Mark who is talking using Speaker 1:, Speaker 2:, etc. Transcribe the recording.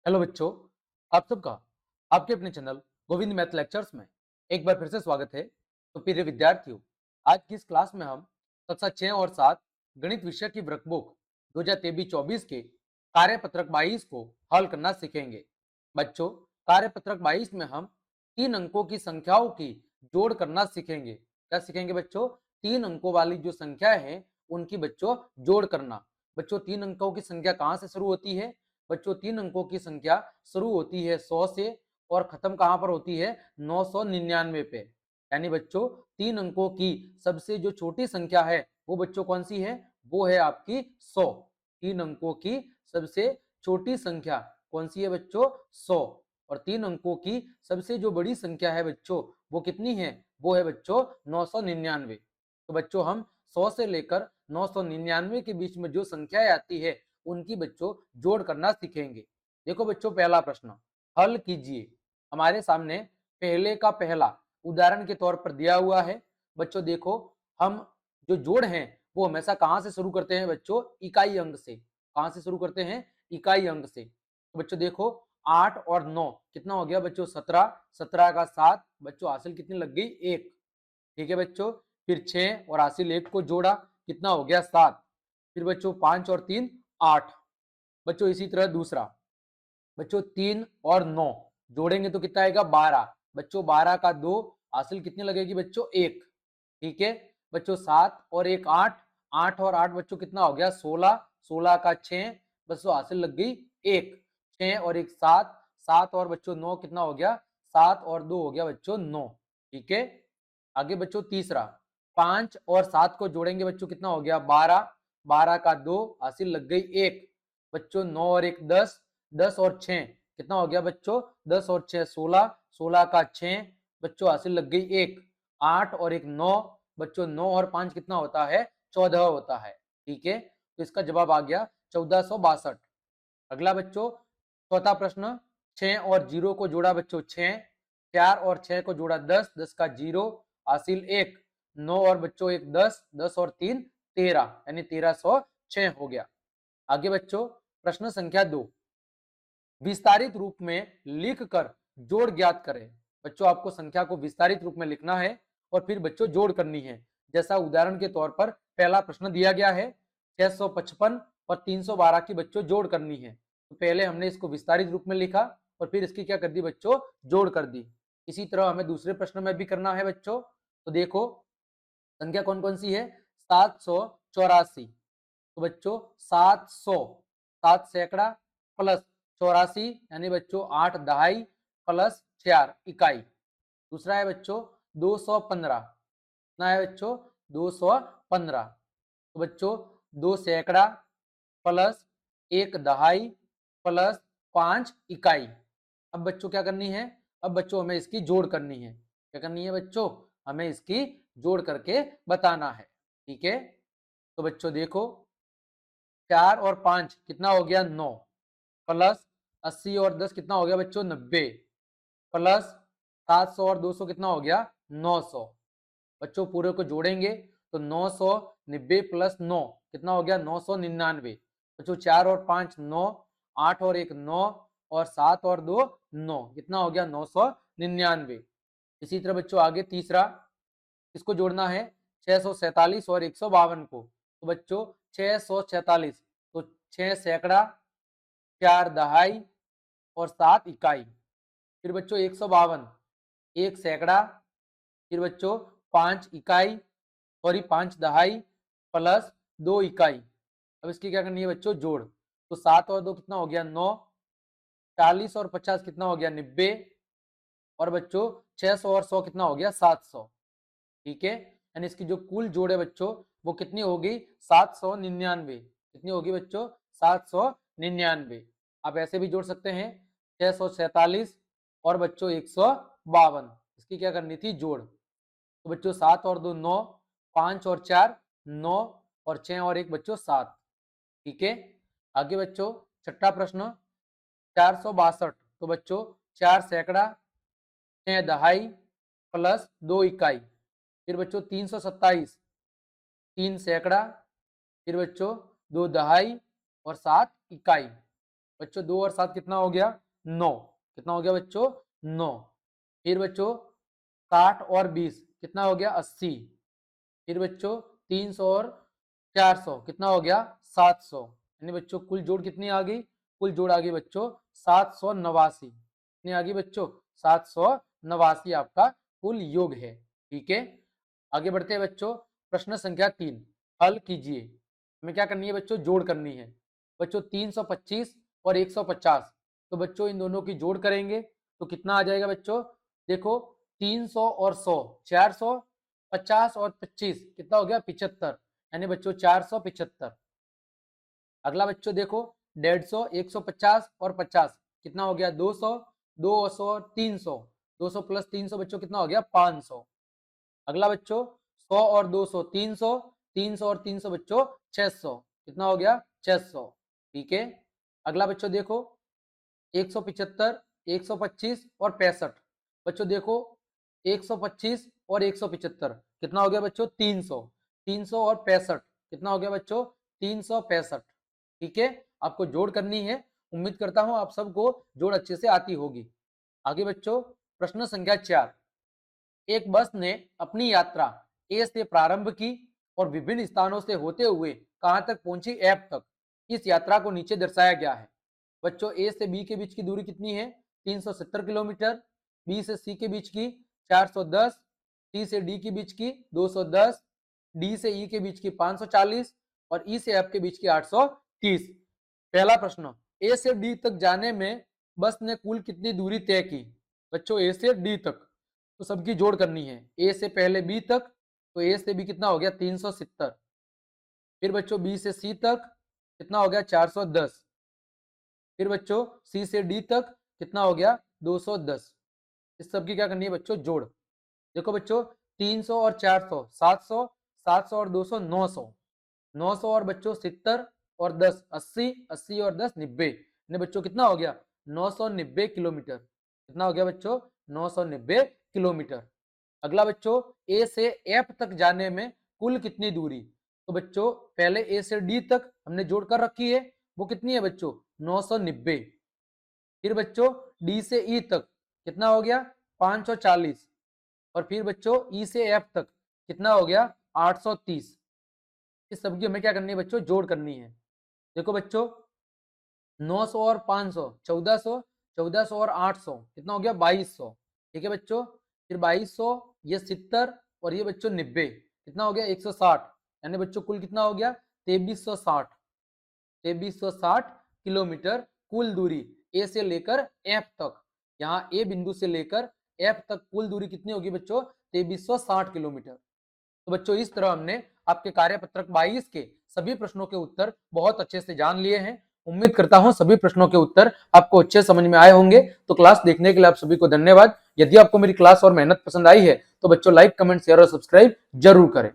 Speaker 1: Hello बच्चों, आप सबका आपके अपने चैनल गोविंद मैथ लेक्चर्स में एक बार फिर से स्वागत है। तो प्रिय विद्यार्थियों, आज की इस क्लास में हम कक्षा 6 और 7 गणित विषय की वर्कबुक 2023-24 के कार्यपत्रक 22 को हल करना सीखेंगे। बच्चों, कार्यपत्रक 22 में हम 3 अंकों की संख्याओं की जोड़ करना सीखेंगे। क्या सीखेंगे बच्चों? 3 अंकों वाली जो संख्या है उनकी बच्चों जोड़ करना। बच्चों, 3 अंकों की संख्या कहाँ से शुरू होती है? बच्चों, 3 अंकों की संख्या शुरू होती है 100 से और खत्म कहां पर होती है? 999 पे। यानी बच्चों, 3 अंकों की सबसे जो छोटी संख्या है वो बच्चों कौन सी है? वो है आपकी 100। 3 अंकों की सबसे छोटी संख्या कौन सी है बच्चों? 100। और 3 अंकों की सबसे जो बड़ी संख्या है बच्चों, वो कितनी है? वो है बच्चों 999। तो बच्चों, हम 100 से लेकर 999 के बीच में जो संख्याएं आती है उनकी बच्चों जोड़ करना सीखेंगे। देखो बच्चों, पहला प्रश्न हल कीजिए। हमारे सामने पहले का पहला उदाहरण के तौर पर दिया हुआ है। बच्चों देखो, हम जो जोड़ हैं वो हमेशा कहां से शुरू करते हैं बच्चों? इकाई अंक से। कहां से शुरू करते हैं? इकाई अंक से। तो बच्चों देखो, 8 और 9 कितना हो गया बच्चों? 17। 17 का 7 बच्चों, हासिल कितनी लग गई? 1। ठीक है बच्चों। फिर 6 और हासिल 1 को जोड़ा, कितना हो गया? 7। फिर बच्चों 5 और 3 8। बच्चों इसी तरह दूसरा, बच्चों 3 और 9 जोड़ेंगे तो कितना आएगा? 12। बच्चों 12 का 2 हासिल कितनी लगेगी बच्चों? 1। ठीक है बच्चों, 7 और 1 8। 8 और 8 बच्चों कितना हो गया? 16। 16 का 6 बच्चों, हासिल लग गई 1। 6 और 1 7। 7 और बच्चों 9 कितना हो गया? 7 और 2 हो गया बच्चों 9। ठीक है। आगे बच्चों तीसरा, 5 और 7 को जोड़ेंगे बच्चों, कितना हो गया? 12। 12 का 2 हासिल लग गई 1। बच्चों 9 और 1 10। 10 और 6 कितना हो गया बच्चों? 10 और 6 16। 16 का 6 बच्चों, हासिल लग गई 1। 8 और 1 9। बच्चों 9 और 5 कितना होता है? 14 होता है। ठीक है, तो इसका जवाब आ गया 1462। अगला बच्चों चौथा प्रश्न, 6 और 0 को जोड़ा बच्चों 6। 4 और 6 को जोड़ा 10। 10 का 0 हासिल 1। 9 और बच्चों 1 10। 10 और 3 13, यानी 1306 हो गया। आगे बच्चों प्रश्न संख्या 2, विस्तारित रूप में लिखकर जोड़ ज्ञात करें। बच्चों आपको संख्या को विस्तारित रूप में लिखना है और फिर बच्चों जोड़ करनी है। जैसा उदाहरण के तौर पर पहला प्रश्न दिया गया है, 655 और 312 की बच्चों जोड़ करनी है। तो पहले हमने इसको विस्तारित रूप में लिखा और फिर इसकी क्या कर दी बच्चों? जोड़ कर दी। इसी तरह हमें दूसरे प्रश्न में भी करना है बच्चों। तो देखो, संख्या कौन कौन सी है? 784। तो बच्चों 700, 7 सैकड़ा प्लस 84, यानी बच्चों 8 दहाई प्लस 4 इकाई। दूसरा है बच्चों 215। कितना है बच्चों? 215। तो बच्चों 2 सैकड़ा प्लस 1 दहाई प्लस 5 इकाई। अब बच्चों क्या करनी है? अब बच्चों हमें इसकी जोड़ करनी है। क्या करनी है बच्चों? हमें इसकी जोड़ करके बताना है। ठीक है, तो बच्चों देखो, 4 और 5 कितना हो गया? 9 प्लस 80 और 10 कितना हो गया बच्चों? 90 प्लस 700 और 200 कितना हो गया? 900। बच्चों पूरे को जोड़ेंगे तो 990 प्लस 9 कितना हो गया? 999। बच्चों 4 और 5 9, 8 और 1 9 और 7 और 2 9, कितना हो गया? 999। इसी तरह बच्चों आगे तीसरा, किसको जोड़ना है? 647 और 152 को। तो बच्चों 646, तो 6 सैकड़ा, 4 दहाई और 7 इकाई। फिर बच्चों 152, 1 सैकड़ा, फिर बच्चों 5 इकाई, सॉरी 5 दहाई प्लस 2 इकाई। अब इसकी क्या करनी है बच्चों? जोड़। तो 7 और 2 कितना हो गया? 9। 40 और 50 कितना हो गया? 90। और बच्चों 600 और 100 कितना हो गया? 700। ठीक है, यानी इसकी जो कुल जोड़ है बच्चों वो कितनी होगी? 799। कितनी होगी बच्चों? 799। आप ऐसे भी जोड़ सकते हैं, 647 और बच्चों 152। इसकी क्या करनी थी? जोड़। तो बच्चों 7 और 2 9, 5 और 4 9 और 6 और 1 बच्चों 7। ठीक है, आगे बच्चों छठा प्रश्न, 462। तो बच्चों 4 सैकड़ा, 6 दहाई प्लस 2 इकाई। फिर बच्चों 327, 3 सैकड़ा, फिर बच्चों 2 दहाई और 7 इकाई। बच्चों 2 और 7 कितना हो गया 9, कितना हो गया बच्चों 9। फिर बच्चों 60 और 20 कितना हो गया 80। फिर बच्चों 300 और 400 कितना हो गया 700। यानी बच्चों कुल जोड़ कितनी आ गई, कुल जोड़ आ गई बच्चों 789। कितनी आ गई बच्चों 789 आपका कुल योग है। ठीक है, आगे बढ़ते हैं बच्चों। प्रश्न संख्या 3 हल कीजिए। हमें क्या करनी है बच्चों, जोड़ करनी है। बच्चों 325 और 150, तो बच्चों इन दोनों की जोड़ करेंगे तो कितना आ जाएगा बच्चों, देखो 300 और 100 400, 50 और 25 कितना हो गया 75, यानी बच्चों 475। अगला बच्चों देखो 150, 150 और 50 कितना हो गया 200, 200 और 300, 200 प्लस 300 बच्चों कितना हो गया 500। अगला बच्चों 100 और 200 300, 300 और 300 बच्चों 600, कितना हो गया 600। ठीक है, अगला बच्चों देखो 175, 125 और 65, बच्चों देखो 125 और 175 कितना हो गया बच्चों 300, 300 और 65 कितना हो गया बच्चों 365। ठीक है, आपको जोड़ करनी है। उम्मीद करता हूं आप सबको जोड़ अच्छे से आती होगी। आगे बच्चों प्रश्न संख्या 4, एक बस ने अपनी यात्रा ए से प्रारंभ की और विभिन्न स्थानों से होते हुए कहां तक पहुंची एफ तक। इस यात्रा को नीचे दर्शाया गया है। बच्चों ए से बी के बीच की दूरी कितनी है 370 किलोमीटर, बी से सी के बीच की 410, सी से डी के बीच की 210, डी से ई के बीच की 540 और ई से एफ के बीच की 830। पहला प्रश्न, ए से डी तक जाने में बस ने कुल कितनी दूरी तय की। बच्चों ए से डी तक तो सबकी जोड़ करनी है। ए से पहले बी तक, तो ए से बी कितना हो गया 370। फिर बच्चों बी से सी तक कितना हो गया 410। फिर बच्चों सी से डी तक कितना हो गया 210। इस सब की क्या करनी है बच्चों जोड़। देखो बच्चों 300 और 400 700, 700 और 200 900, 900 और बच्चों 70 और 10 80, 80 और 10 90, ने बच्चों कितना हो गया 990 किलोमीटर। कितना हो गया बच्चों 990 किलोमीटर। अगला बच्चों ए से एफ तक जाने में कुल कितनी दूरी, तो बच्चों पहले ए से डी तक हमने जोड़ कर रखी है, वो कितनी है बच्चों 990। फिर बच्चों डी से ई तक कितना हो गया 540 और फिर बच्चों ई से एफ तक कितना हो गया 830। इस सबकी हमें क्या करनी है बच्चों जोड़ करनी है। देखो बच्चों 900 और 500 1400, 1400 और 800 कितना हो गया 2200। ठीक है बच्चों, फिर 2200 ये 70 और ये बच्चों 90 कितना हो गया 160, यानी बच्चों कुल कितना हो गया 2360। 2360 किलोमीटर कुल दूरी ए से लेकर एफ तक। यहाँ ए बिंदु से लेकर एफ तक कुल दूरी कितनी होगी बच्चों 2360 किलोमीटर। तो बच्चों इस तरह हमने आपके कार्यपत्रक 22 के सभी प्रश्नों के उत्तर बहुत अच्छे से जान लिए हैं। उम्मीद करता हूं सभी प्रश्नों के उत्तर आपको अच्छे समझ में आए होंगे। तो क्लास देखने के लिए आप सभी को धन्यवाद। यदि आपको मेरी क्लास और मेहनत पसंद आई है तो बच्चों लाइक कमेंट शेयर और सब्सक्राइब जरूर करें।